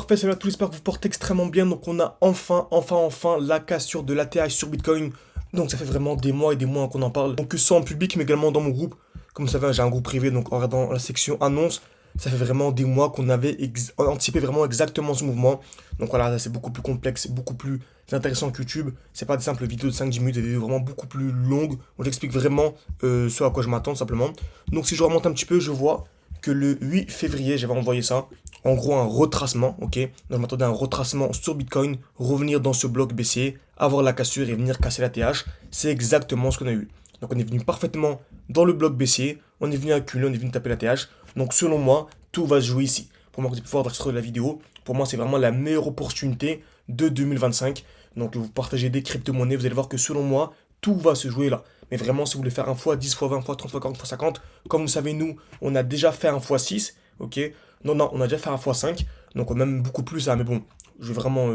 parfait, salut à tous, j'espère que vous portez extrêmement bien. Donc on a enfin la cassure de l'ATH sur Bitcoin. Donc ça fait vraiment des mois et des mois qu'on en parle. Donc que ce soit en public mais également dans mon groupe. Comme vous savez, j'ai un groupe privé, donc en regardant la section annonce, ça fait vraiment des mois qu'on avait anticipé vraiment exactement ce mouvement. Donc voilà, c'est beaucoup plus complexe, beaucoup plus intéressant que YouTube. C'est pas des simples vidéos de 5-10 minutes, des vidéos vraiment beaucoup plus longues où j'explique vraiment ce à quoi je m'attends simplement. Donc si je remonte un petit peu, je vois que le 8 février, j'avais envoyé ça. En gros, un retracement, ok? Donc, je m'attendais à un retracement sur Bitcoin, revenir dans ce bloc baissier, avoir la cassure et venir casser la TH. C'est exactement ce qu'on a eu. Donc, on est venu parfaitement dans le bloc baissier, on est venu accumuler, on est venu taper la TH. Donc, selon moi, tout va se jouer ici. Pour moi, vous allez pouvoir voir la vidéo. Pour moi, c'est vraiment la meilleure opportunité de 2025. Donc, vous partagez des crypto-monnaies, vous allez voir que selon moi, tout va se jouer là. Mais vraiment, si vous voulez faire un fois 10 fois 20 fois 30 fois 40 fois 50, comme vous savez, nous, on a déjà fait un fois 6, ok? Non, on a déjà fait un fois 5, donc même beaucoup plus, hein, mais bon, je vais vraiment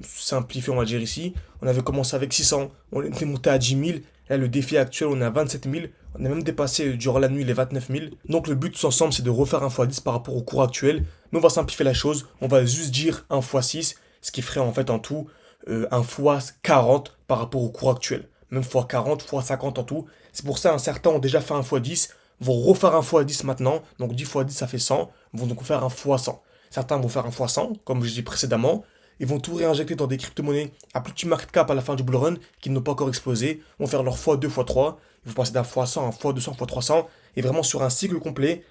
simplifier, on va dire ici. On avait commencé avec 600, on était monté à 10 000, là, le défi actuel, on est à 27 000, on a même dépassé durant la nuit les 29 000. Donc le but tous ensemble, c'est de refaire un fois 10 par rapport au cours actuel, mais on va simplifier la chose, on va juste dire un fois 6, ce qui ferait en fait en tout un fois 40 par rapport au cours actuel. Même fois 40, fois 50 en tout. C'est pour ça, certains ont déjà fait un fois 10, vont refaire un fois 10 maintenant. Donc 10 fois 10, ça fait 100. Vont donc faire un fois 100. Certains vont faire un fois 100, comme je dis précédemment. Ils vont tout réinjecter dans des crypto-monnaies à plus petit market cap à la fin du bull run, qui n'ont pas encore explosé. Vont faire leur fois 2, fois 3. Ils vont passer d'un fois 100 à un fois 200, fois 300. Et vraiment sur un cycle complet,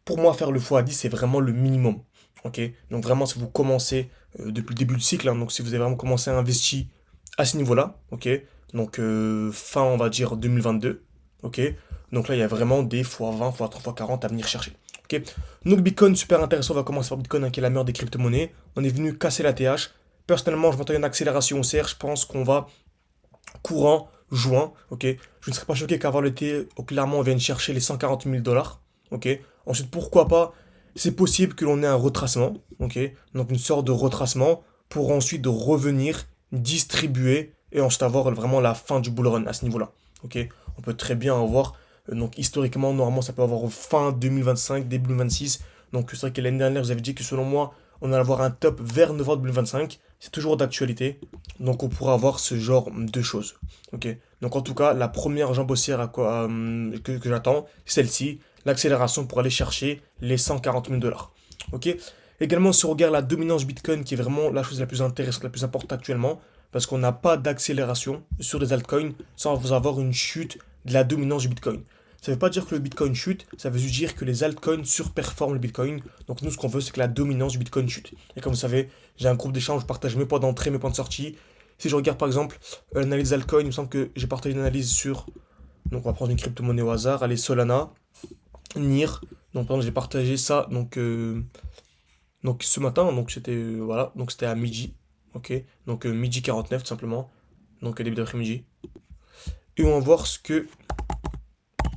pour moi, faire le fois 10, c'est vraiment le minimum. Ok? Donc vraiment, si vous commencez depuis le début du cycle, hein, donc si vous avez vraiment commencé à investir à ce niveau-là, ok? Donc fin, on va dire 2022, ok? Donc là, il y a vraiment des fois 20, fois 30, fois 40 à venir chercher. Ok? Donc Bitcoin, super intéressant, on va commencer par Bitcoin, hein, qui est la meilleure des crypto-monnaies. On est venu casser la TH. Personnellement, je m'attends à une accélération haussière. Je pense qu'on va courant juin, ok? Je ne serais pas choqué qu'avant l'été, clairement, on vienne chercher les 140 000 dollars, ok? Ensuite, pourquoi pas, c'est possible que l'on ait un retracement, ok? Donc une sorte de retracement pour ensuite de revenir distribuer et ensuite avoir vraiment la fin du bull run à ce niveau-là, ok? On peut très bien avoir, donc historiquement, normalement, ça peut avoir fin 2025, début 2026. Donc c'est vrai que l'année dernière, vous avez dit que selon moi, on allait avoir un top vers novembre 2025. C'est toujours d'actualité. Donc on pourra avoir ce genre de choses. Ok. Donc en tout cas, la première jambe haussière que j'attends, c'est celle-ci, l'accélération pour aller chercher les 140 000 dollars. Ok. Également, si on regarde la dominance Bitcoin, qui est vraiment la chose la plus intéressante, la plus importante actuellement, parce qu'on n'a pas d'accélération sur les altcoins sans avoir une chute de la dominance du Bitcoin. Ça ne veut pas dire que le Bitcoin chute, ça veut juste dire que les altcoins surperforment le Bitcoin. Donc nous, ce qu'on veut, c'est que la dominance du Bitcoin chute. Et comme vous savez, j'ai un groupe d'échange, je partage mes points d'entrée, mes points de sortie. Si je regarde par exemple l'analyse altcoin, il me semble que j'ai partagé une analyse sur... Donc on va prendre une crypto-monnaie au hasard. Allez, Solana, NIR. Donc pardon, j'ai partagé ça donc ce matin. Donc c'était voilà, donc c'était à midi. Ok. Donc midi 49 tout simplement. Donc début d'après-midi. Et on va voir ce que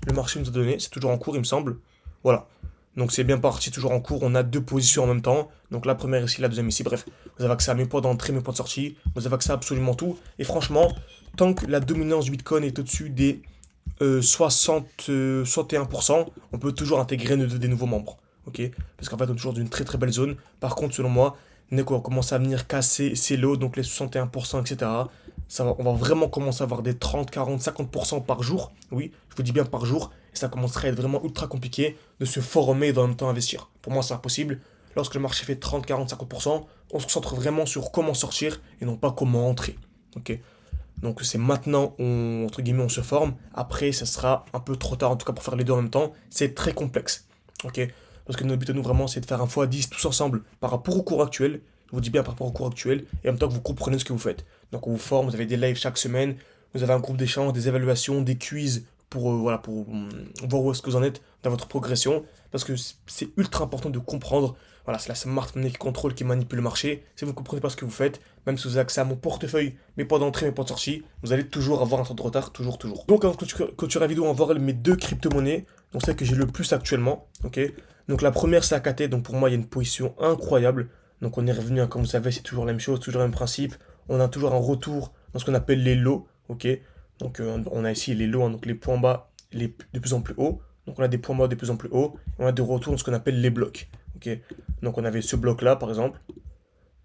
le marché nous a donné. C'est toujours en cours, il me semble. Voilà. Donc c'est bien parti, toujours en cours. On a deux positions en même temps. Donc la première ici, la deuxième ici. Bref, vous avez accès à mes points d'entrée, mes points de sortie. Vous avez accès à absolument tout. Et franchement, tant que la dominance du Bitcoin est au-dessus des 61%, on peut toujours intégrer des nouveaux membres. Ok? Parce qu'en fait, on est toujours dans une très très belle zone. Par contre, selon moi, dès qu'on commence à venir casser ces lots, donc les 61%, etc., on va vraiment commencer à avoir des 30, 40, 50% par jour. Oui, je vous dis bien par jour. Et ça commencerait à être vraiment ultra compliqué de se former et en même temps investir. Pour moi, c'est impossible. Lorsque le marché fait 30, 40, 50%, on se concentre vraiment sur comment sortir et non pas comment entrer. Ok? Donc c'est maintenant, entre guillemets, on se forme. Après, ça sera un peu trop tard, en tout cas pour faire les deux en même temps. C'est très complexe. Ok? Parce que notre but à nous vraiment, c'est de faire un x10 tous ensemble par rapport au cours actuel. Je vous dis bien par rapport au cours actuel. Et en même temps que vous comprenez ce que vous faites. Donc on vous forme, vous avez des lives chaque semaine. Vous avez un groupe d'échange, des évaluations, des quiz pour, voilà, pour voir où est-ce que vous en êtes dans votre progression. Parce que c'est ultra important de comprendre. Voilà, c'est la smart money qui contrôle, qui manipule le marché. Si vous ne comprenez pas ce que vous faites, même si vous avez accès à mon portefeuille, mes points d'entrée, mes points de sortie, vous allez toujours avoir un temps de retard, toujours, toujours. Donc, avant de clôturer la vidéo, on va voir mes deux crypto-monnaies, donc celles que j'ai le plus actuellement, ok. Donc, la première, c'est AKT, donc pour moi, il y a une position incroyable. Donc, on est revenu, hein, comme vous savez, c'est toujours la même chose, toujours le même principe. On a toujours un retour dans ce qu'on appelle les lows, ok. Donc, on a ici les lows, hein, donc les points bas de plus en plus hauts. Donc, on a des points bas de plus en plus hauts. On a des retours dans ce qu'on appelle les blocs, ok. Donc, on avait ce bloc-là, par exemple.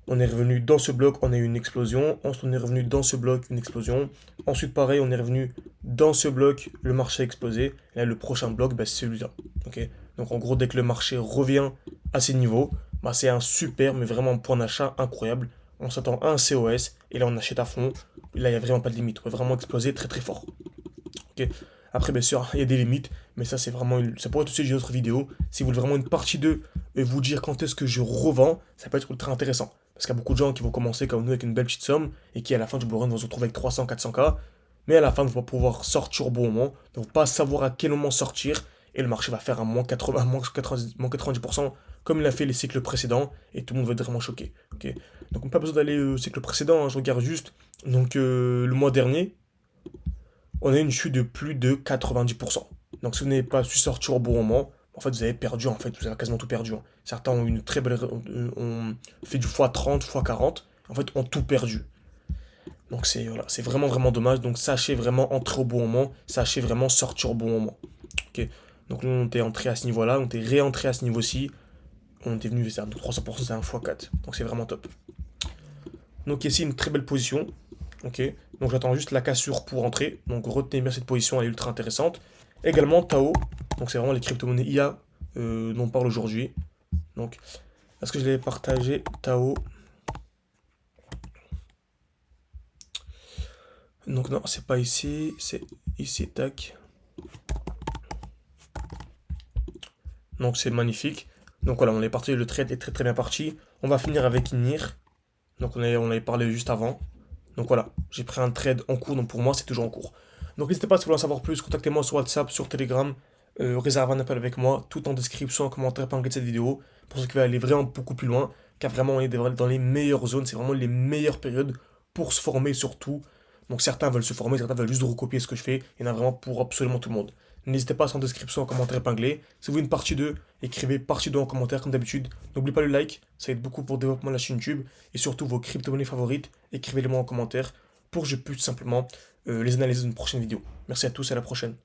On est revenu dans ce bloc, on a eu une explosion. Ensuite, on est revenu dans ce bloc, une explosion. Ensuite, pareil, on est revenu dans ce bloc, le marché a explosé. Et là, le prochain bloc, bah, c'est celui-là. Ok. Donc, en gros, dès que le marché revient à ces niveaux, bah, c'est un super, mais vraiment un point d'achat incroyable. On s'attend à un COS, et là, on achète à fond. Là, il n'y a vraiment pas de limite. On va vraiment exploser très très fort. Ok. Après, bien sûr, il y a des limites, mais ça, c'est vraiment ça pourrait être aussi une autre vidéo. Si vous voulez vraiment une partie 2 et vous dire quand est-ce que je revends, ça peut être ultra intéressant. Parce qu'il y a beaucoup de gens qui vont commencer comme nous avec une belle petite somme et qui, à la fin du bull run, vont se retrouver avec 300, 400K. Mais à la fin, vous allez pouvoir sortir au bon moment. Donc, pas savoir à quel moment sortir. Et le marché va faire un moins 80, moins 90%, comme il a fait les cycles précédents. Et tout le monde va être vraiment choqué. Ok. Donc, on n'a pas besoin d'aller au cycle précédent, hein, je regarde juste. Donc, le mois dernier, on a une chute de plus de 90%. Donc si vous n'avez pas su sortir au bon moment, en fait vous avez perdu, en fait, vous avez quasiment tout perdu, hein. Certains ont une très belle, ont fait du x30, x40, en fait ont tout perdu. Donc c'est voilà, c'est vraiment vraiment dommage. Donc sachez vraiment entrer au bon moment, sachez vraiment sortir au bon moment. Ok. Donc nous on était entré à ce niveau-là, on était réentré à ce niveau-ci, on était venu vers 300%, c'est un x4. Donc c'est vraiment top. Donc ici une très belle position. Ok, donc j'attends juste la cassure pour entrer. Donc retenez bien cette position, elle est ultra intéressante. Également Tao, donc c'est vraiment les crypto-monnaies IA dont on parle aujourd'hui. Donc, est-ce que je l'ai partagé Tao? Donc non, c'est pas ici, c'est ici, tac. Donc c'est magnifique. Donc voilà, on est parti, le trade est très très bien parti. On va finir avec NIR. Donc on avait parlé juste avant. Donc voilà, j'ai pris un trade en cours, donc pour moi c'est toujours en cours. Donc n'hésitez pas si vous voulez en savoir plus, contactez-moi sur WhatsApp, sur Telegram, réservez un appel avec moi, tout en description, en commentaire, épinglé de cette vidéo, pour ceux qui veulent aller vraiment beaucoup plus loin, car vraiment on est dans les meilleures zones, c'est vraiment les meilleures périodes pour se former surtout. Donc certains veulent se former, certains veulent juste recopier ce que je fais, il y en a vraiment pour absolument tout le monde. N'hésitez pas en description, en commentaire épinglé. Si vous voulez une partie 2, écrivez partie 2 en commentaire comme d'habitude. N'oubliez pas le like, ça aide beaucoup pour le développement de la chaîne YouTube. Et surtout vos crypto-monnaies favorites, écrivez-les moi en commentaire pour que je puisse simplement les analyser dans une prochaine vidéo. Merci à tous et à la prochaine.